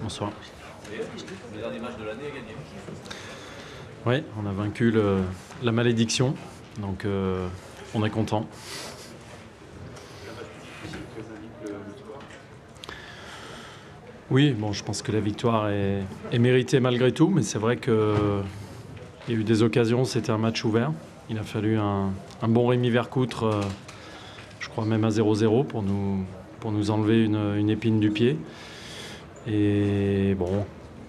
Bonsoir. Le dernier match de l'année est gagné. Oui, on a vaincu la malédiction, donc on est content. Oui, bon, je pense que la victoire est méritée malgré tout, mais c'est vrai qu'il y a eu des occasions, c'était un match ouvert. Il a fallu un bon Rémi Vercoutre, je crois même à 0-0 pour nous enlever une épine du pied. Et bon,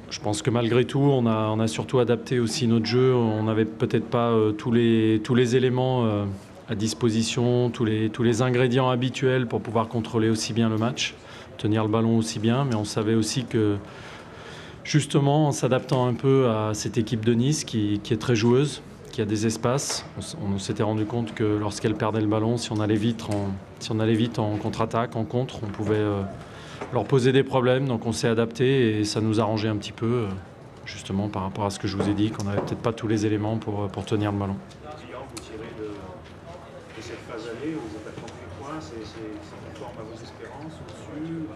je pense que malgré tout, on a surtout adapté aussi notre jeu. On n'avait peut-être pas tous les éléments à disposition, tous les ingrédients habituels pour pouvoir contrôler aussi bien le match, tenir le ballon aussi bien. Mais on savait aussi que, justement, en s'adaptant un peu à cette équipe de Nice qui est très joueuse, qui a des espaces, on s'était rendu compte que lorsqu'elle perdait le ballon, si on allait vite en contre-attaque, en contre, on pouvait leur poser des problèmes. Donc on s'est adapté et ça nous arrangeait un petit peu, justement par rapport à ce que je vous ai dit, qu'on n'avait peut-être pas tous les éléments pour tenir le ballon. Vous tirez de cette phase allée où vous êtes à 38 points, c'est conforme à vos espérances au-dessus?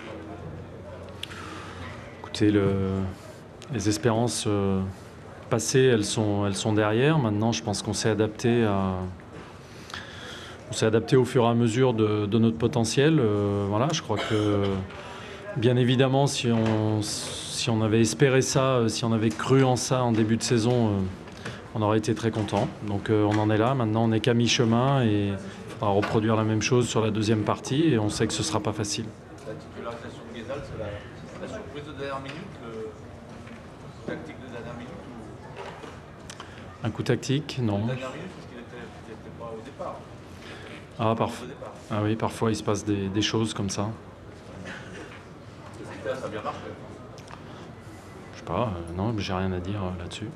Écoutez, les espérances passées, elles sont derrière. Maintenant, je pense qu'on s'est adapté au fur et à mesure de notre potentiel. Voilà, je crois que, bien évidemment, si on avait espéré ça, si on avait cru en ça en début de saison, on aurait été très content. Donc on en est là. Maintenant, on n'est qu'à mi-chemin et il faudra reproduire la même chose sur la deuxième partie. Et on sait que ce ne sera pas facile. La titularisation de Guézal, c'est la surprise de dernière minute, le tactique de dernière minute ou Un coup tactique, non. dernière minute parce qu'il n'était pas au départ. Ah oui, parfois il se passe des choses comme ça. Ça a bien marché. Je sais pas, non, j'ai rien à dire là-dessus.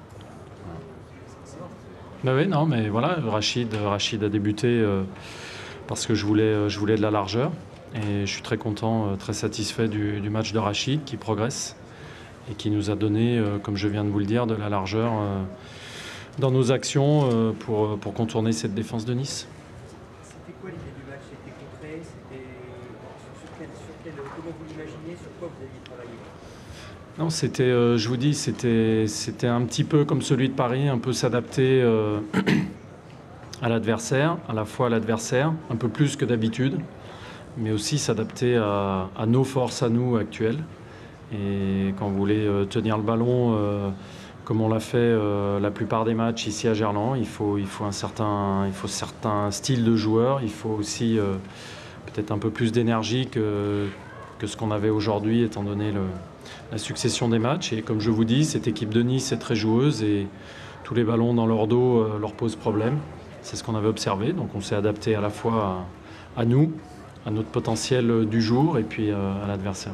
Ben oui, non, mais voilà, Rachid a débuté parce que je voulais de la largeur. Et je suis très content, très satisfait du match de Rachid qui progresse et qui nous a donné, comme je viens de vous le dire, de la largeur dans nos actions pour contourner cette défense de Nice. C'était quoi l'idée du match? C'était concret? Comment vous l'imaginez? Sur quoi vous aviez travaillé? Non, je vous dis, c'était un petit peu comme celui de Paris, un peu s'adapter à l'adversaire, à la fois à l'adversaire, un peu plus que d'habitude, mais aussi s'adapter à nos forces, à nous actuelles. Et quand vous voulez tenir le ballon, comme on l'a fait la plupart des matchs ici à Gerland, il faut un certain style de joueur, il faut aussi peut-être un peu plus d'énergie que ce qu'on avait aujourd'hui, étant donné la succession des matchs. Et comme je vous dis, cette équipe de Nice est très joueuse et tous les ballons dans leur dos leur posent problème. C'est ce qu'on avait observé, donc on s'est adapté à la fois à nous, à notre potentiel du jour et puis à l'adversaire.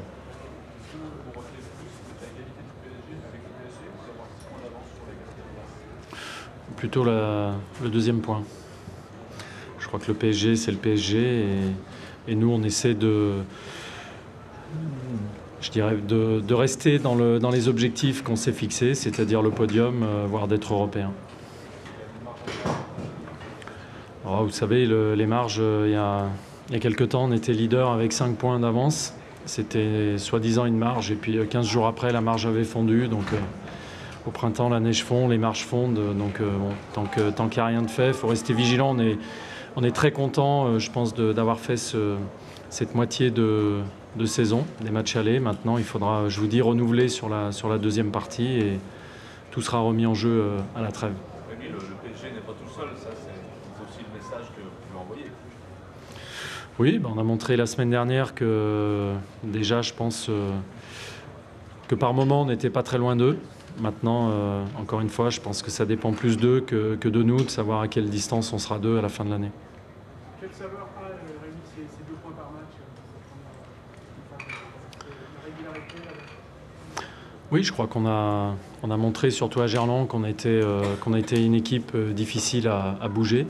Plutôt le deuxième point. Je crois que le PSG, c'est le PSG et nous, on essaie de rester dans les objectifs qu'on s'est fixés, c'est-à-dire le podium, voire d'être européen. Alors, vous savez, les marges, il y a quelques temps, on était leader avec 5 points d'avance. C'était soi-disant une marge, et puis 15 jours après, la marge avait fondu. Donc, au printemps, la neige fond, les marges fondent. Donc, bon, tant qu'il n'y a rien de fait, il faut rester vigilant. On est très content, je pense, d'avoir fait cette moitié de saison, des matchs allés. Maintenant, il faudra, je vous dis, renouveler sur la deuxième partie et tout sera remis en jeu à la trêve. Oui, le PSG n'est pas tout seul, ça c'est aussi le message que vous pouvez envoyer. Oui, on a montré la semaine dernière que déjà, je pense que par moment, on n'était pas très loin d'eux. Maintenant, encore une fois, je pense que ça dépend plus d'eux que de nous, de savoir à quelle distance on sera d'eux à la fin de l'année. Quelle saveur a, Rémi, ces 2 points par match? La régularité? Oui, je crois qu'on a montré, surtout à Gerland, qu'on a été une équipe difficile à bouger.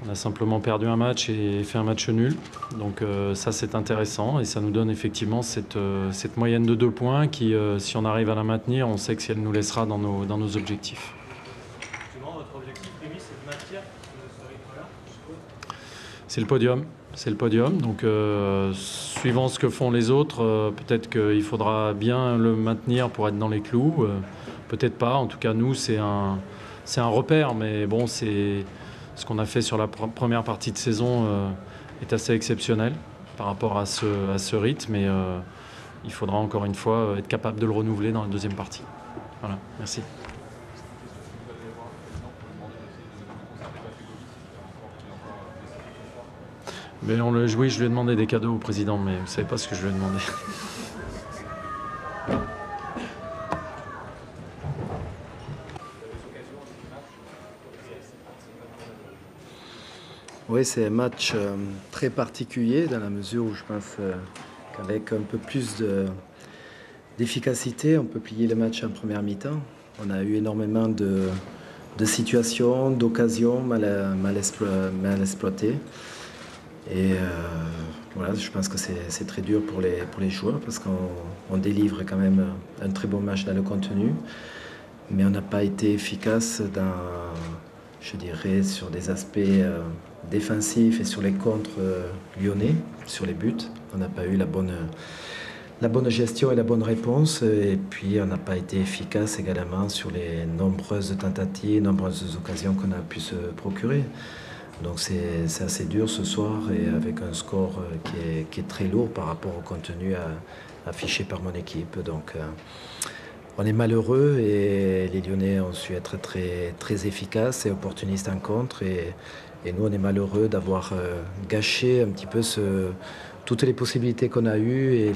On a simplement perdu un match et fait un match nul. Donc ça, c'est intéressant et ça nous donne effectivement cette moyenne de 2 points qui, si on arrive à la maintenir, on sait que si elle nous laissera dans nos objectifs. Justement, votre objectif, Rémi, c'est de maintenir ce rythme-là, je suppose? C'est le podium. Donc suivant ce que font les autres, peut-être qu'il faudra bien le maintenir pour être dans les clous. Peut-être pas. En tout cas, nous, c'est un repère. Mais bon, ce qu'on a fait sur la première partie de saison est assez exceptionnel par rapport à ce rythme. Et il faudra encore une fois être capable de le renouveler dans la deuxième partie. Voilà, merci. Mais oui, je lui ai demandé des cadeaux au président, mais vous ne savez pas ce que je lui ai demandé. Oui, c'est un match très particulier dans la mesure où je pense qu'avec un peu plus d'efficacité, on peut plier le match en première mi-temps. On a eu énormément de situations, d'occasions mal exploitées. Et voilà, je pense que c'est très dur pour les joueurs parce qu'on délivre quand même un très bon match dans le contenu. Mais on n'a pas été efficace je dirais, sur des aspects défensifs et sur les contres lyonnais, sur les buts. On n'a pas eu la bonne gestion et la bonne réponse. Et puis, on n'a pas été efficace également sur les nombreuses tentatives, nombreuses occasions qu'on a pu se procurer. Donc, c'est assez dur ce soir et avec un score qui est très lourd par rapport au contenu affiché par mon équipe. Donc, on est malheureux et les Lyonnais ont su être très, très efficaces et opportunistes en contre. Et nous, on est malheureux d'avoir gâché un petit peu toutes les possibilités qu'on a eues et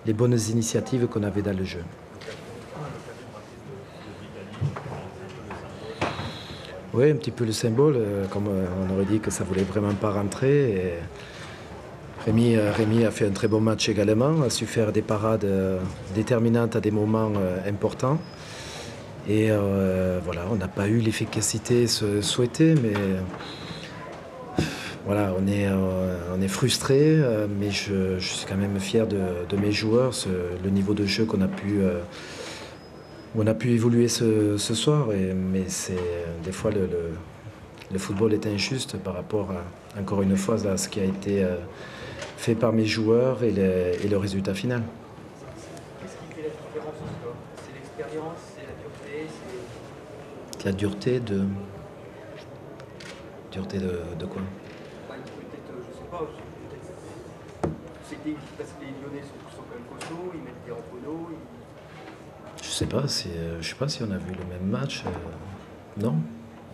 les bonnes initiatives qu'on avait dans le jeu. Oui, un petit peu le symbole, comme on aurait dit que ça ne voulait vraiment pas rentrer. Et Rémi a fait un très bon match également, a su faire des parades déterminantes à des moments importants. Et voilà, on n'a pas eu l'efficacité souhaitée, mais voilà, on est frustré, mais je suis quand même fier de mes joueurs, le niveau de jeu qu'on a pu... on a pu évoluer ce soir, mais des fois le football est injuste par rapport encore une fois à ce qui a été fait par mes joueurs et le résultat final. Qu'est-ce qui fait la différence ce soir? C'est l'expérience, c'est la dureté, c'est... La dureté de... Dureté de quoi? Peut-être, je sais pas, parce que les Lyonnais sont quand même costauds, ils mettent des ramponneaux, Je sais pas si on a vu le même match. Non,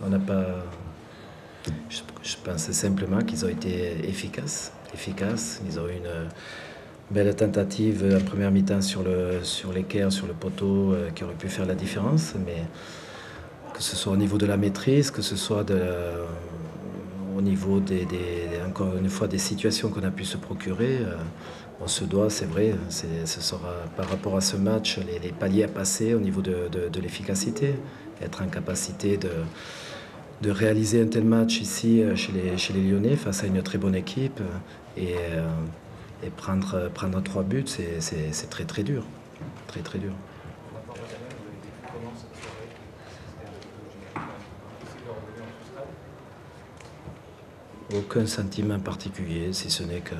on n'a pas... Je pense simplement qu'ils ont été efficaces. Ils ont eu une belle tentative en première mi-temps sur l'équerre, sur le poteau, qui aurait pu faire la différence. Mais que ce soit au niveau de la maîtrise, que ce soit au niveau encore une fois des situations qu'on a pu se procurer, on se doit, c'est vrai, ce sera par rapport à ce match, les paliers à passer au niveau de l'efficacité, être en capacité de réaliser un tel match ici chez les Lyonnais face à une très bonne équipe et prendre 3 buts, c'est très très dur. Très très dur. Aucun sentiment particulier, si ce n'est que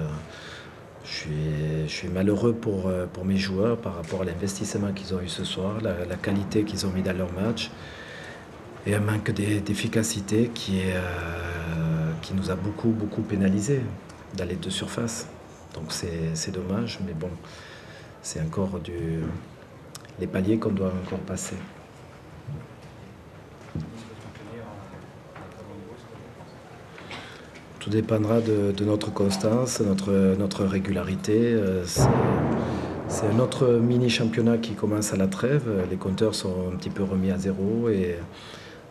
je suis malheureux pour mes joueurs par rapport à l'investissement qu'ils ont eu ce soir, la qualité qu'ils ont mis dans leur match. Et un manque d'efficacité qui nous a beaucoup pénalisés dans les deux surfaces. Donc c'est dommage, mais bon, c'est encore les paliers qu'on doit encore passer. Tout dépendra de notre constance, notre régularité. C'est un autre mini-championnat qui commence à la trêve. Les compteurs sont un petit peu remis à zéro et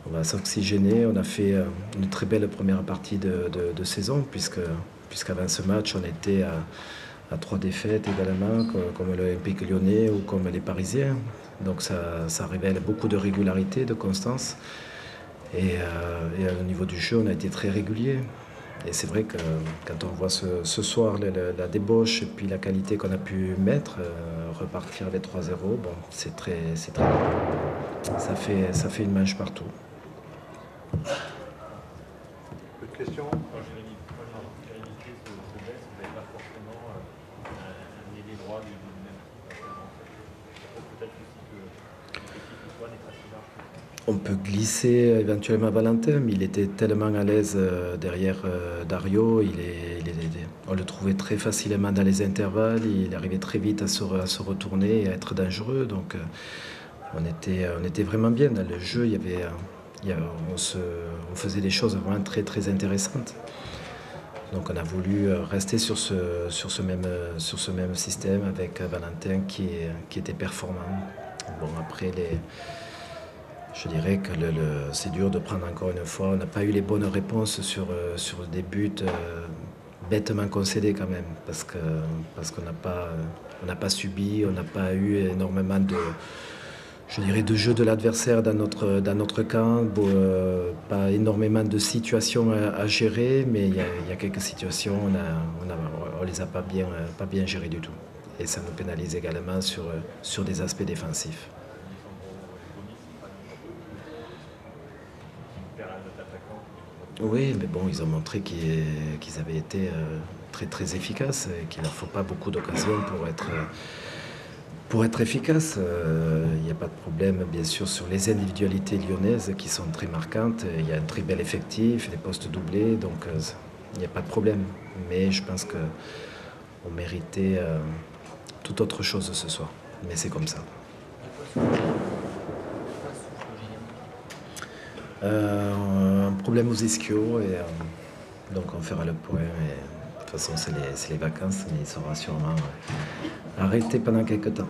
on va s'oxygéner. On a fait une très belle première partie de saison puisqu'avant ce match, on était à 3 défaites également, comme l'Olympique Lyonnais ou comme les Parisiens. Donc ça révèle beaucoup de régularité, de constance. Et au niveau du jeu, on a été très régulier. Et c'est vrai que quand on voit ce soir la débauche et puis la qualité qu'on a pu mettre, repartir avec 3-0, bon, c'est très bon. Ça fait une manche partout. D'autres questions? Quand Jérémy se blesse, vous n'avez pas forcément un ailier droit du même type. Peut-être aussi que l'équipe Antoine est assez large. On peut glisser éventuellement Valentin, mais il était tellement à l'aise derrière Dario, on le trouvait très facilement dans les intervalles, il arrivait très vite à se retourner et à être dangereux. Donc on était vraiment bien dans le jeu, on faisait des choses vraiment très, très intéressantes. Donc on a voulu rester sur ce même système avec Valentin qui était performant. Bon, après, je dirais que c'est dur de prendre encore une fois. On n'a pas eu les bonnes réponses sur des buts bêtement concédés quand même, parce qu'on n'a pas subi, on n'a pas eu énormément de jeu de l'adversaire dans notre camp. Pas énormément de situations à gérer, mais il y a quelques situations, on les a pas bien gérées du tout. Et ça nous pénalise également sur des aspects défensifs. Oui, mais bon, ils ont montré qu'ils avaient été très très efficaces et qu'il ne leur faut pas beaucoup d'occasions pour être efficaces. Il n'y a pas de problème, bien sûr, sur les individualités lyonnaises qui sont très marquantes. Il y a un très bel effectif, des postes doublés, donc il n'y a pas de problème. Mais je pense qu'on méritait tout autre chose ce soir. Mais c'est comme ça. Un problème aux ischios et donc on fera le point. Et, de toute façon, c'est les vacances, mais il sera sûrement arrêté pendant quelques temps.